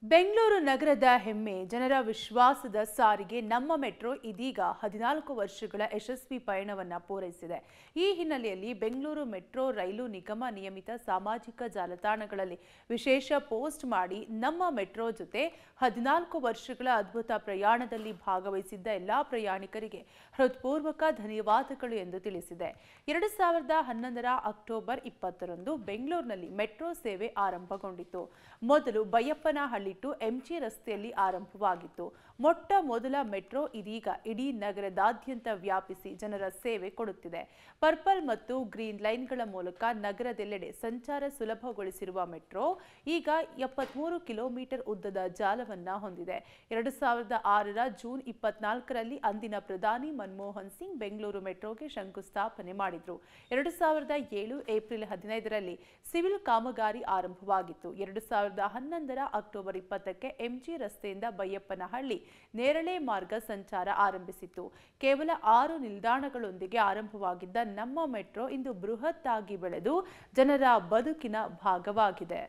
ಬೆಂಗಳೂರು ನಗರದ ಹೆಮ್ಮೆ ಜನರ ವಿಶ್ವಾಸದ ಸಾರಿಗೆ ನಮ್ಮ ಮೆಟ್ರೋ ಇದೀಗ 14 ವರ್ಷಗಳ ಯಶಸ್ವಿ ಪಯಣವನ್ನು ಪೂರೈಸಿದೆ. ಈ ಹಿನ್ನೆಲೆಯಲ್ಲಿ ಬೆಂಗಳೂರು ಮೆಟ್ರೋ ರೈಲು ನಿಗಮ ನಿಯಮಿತ ಸಾಮಾಜಿಕ ಜಾಲತಾಣಗಳಲ್ಲಿ ವಿಶೇಷ ಪೋಸ್ಟ್ ಮಾಡಿ ನಮ್ಮ ಮೆಟ್ರೋ ಜೊತೆ 14 ವರ್ಷಗಳ ಅದ್ಭುತ ಪ್ರಯಾಣದಲ್ಲಿ ಭಾಗವಹಿಸಿದ್ದ ಎಲ್ಲಾ ಪ್ರಯಾಣಿಕರಿಗೆ ಹೃತ್ಪೂರ್ವಕ ಧನ್ಯವಾದಗಳು ಎಂದು ತಿಳಿಸಿದೆ. 2011ರ ಅಕ್ಟೋಬರ್ 20ರಂದು ಬೆಂಗಳೂರಿನಲ್ಲಿ ಮೆಟ್ರೋ ಸೇವೆ ಆರಂಭಗೊಂಡಿತು. ಮೊದಲು ಬೈಯಪ್ಪನಹಳ್ಳಿ ಟು ಎಂಜಿ ರಸ್ತೆಯಲ್ಲಿ ಆರಂಭವಾಗಿತ್ತು. ಮೊಟ್ಟ ಮೊದಲ ಮೆಟ್ರೋ ಇದೀಗ ಇಡೀ ನಗರದಾದ್ಯಂತ ವ್ಯಾಪಿಸಿ ಜನರ ಸೇವೆ ಕೊಡುತ್ತಿದೆ. ಪರ್ಪಲ್ ಮತ್ತು ಗ್ರೀನ್ ಲೈನ್ಗಳ ಮೂಲಕ ನಗರದೆಲ್ಲೆಡೆ ಸಂಚಾರ ಸುಲಭಗೊಳಿಸಿರುವ ಮೆಟ್ರೋ ಈಗ 73 ಕಿಲೋಮೀಟರ್ ಉದ್ದದ ಜಾಲವನ್ನ ಹೊಂದಿದೆ. 2006ರ ಜೂನ್ 24ರಲ್ಲಿ ಅಂದಿನ ಪ್ರಧಾನಿ ಮನಮೋಹನ್ ಸಿಂಗ್ ಬೆಂಗಳೂರು ಮೆಟ್ರೋಗೆ ಶಂಕುಸ್ಥಾಪನೆ ಮಾಡಿದ್ರು. 2007 ಏಪ್ರಿಲ್ 15ರಲ್ಲಿ ಸಿವಿಲ್ ಕಾಮಗಾರಿ ಆರಂಭವಾಗಿತ್ತು. 2011ರ ಅಕ್ಟೋಬರ್ 20ಕ್ಕೆ ಎಂಜಿ ರಸ್ತೆಯಿಂದ ಬೈಯಪ್ಪನಹಳ್ಳಿ ನೇರಳೆ ಮಾರ್ಗ ಸಂಚಾರ ಆರಂಭಿಸಿತು. ಕೇವಲ 6 ನಿಲ್ದಾಣಗಳೊಂದಿಗೆ ಆರಂಭವಾಗಿದ್ದ ನಮ್ಮ ಮೆಟ್ರೋ ಇಂದು ಬೃಹತ್ ಆಗಿ ಬೆಳೆದು ಜನರ ಬದುಕಿನ ಭಾಗವಾಗಿದೆ.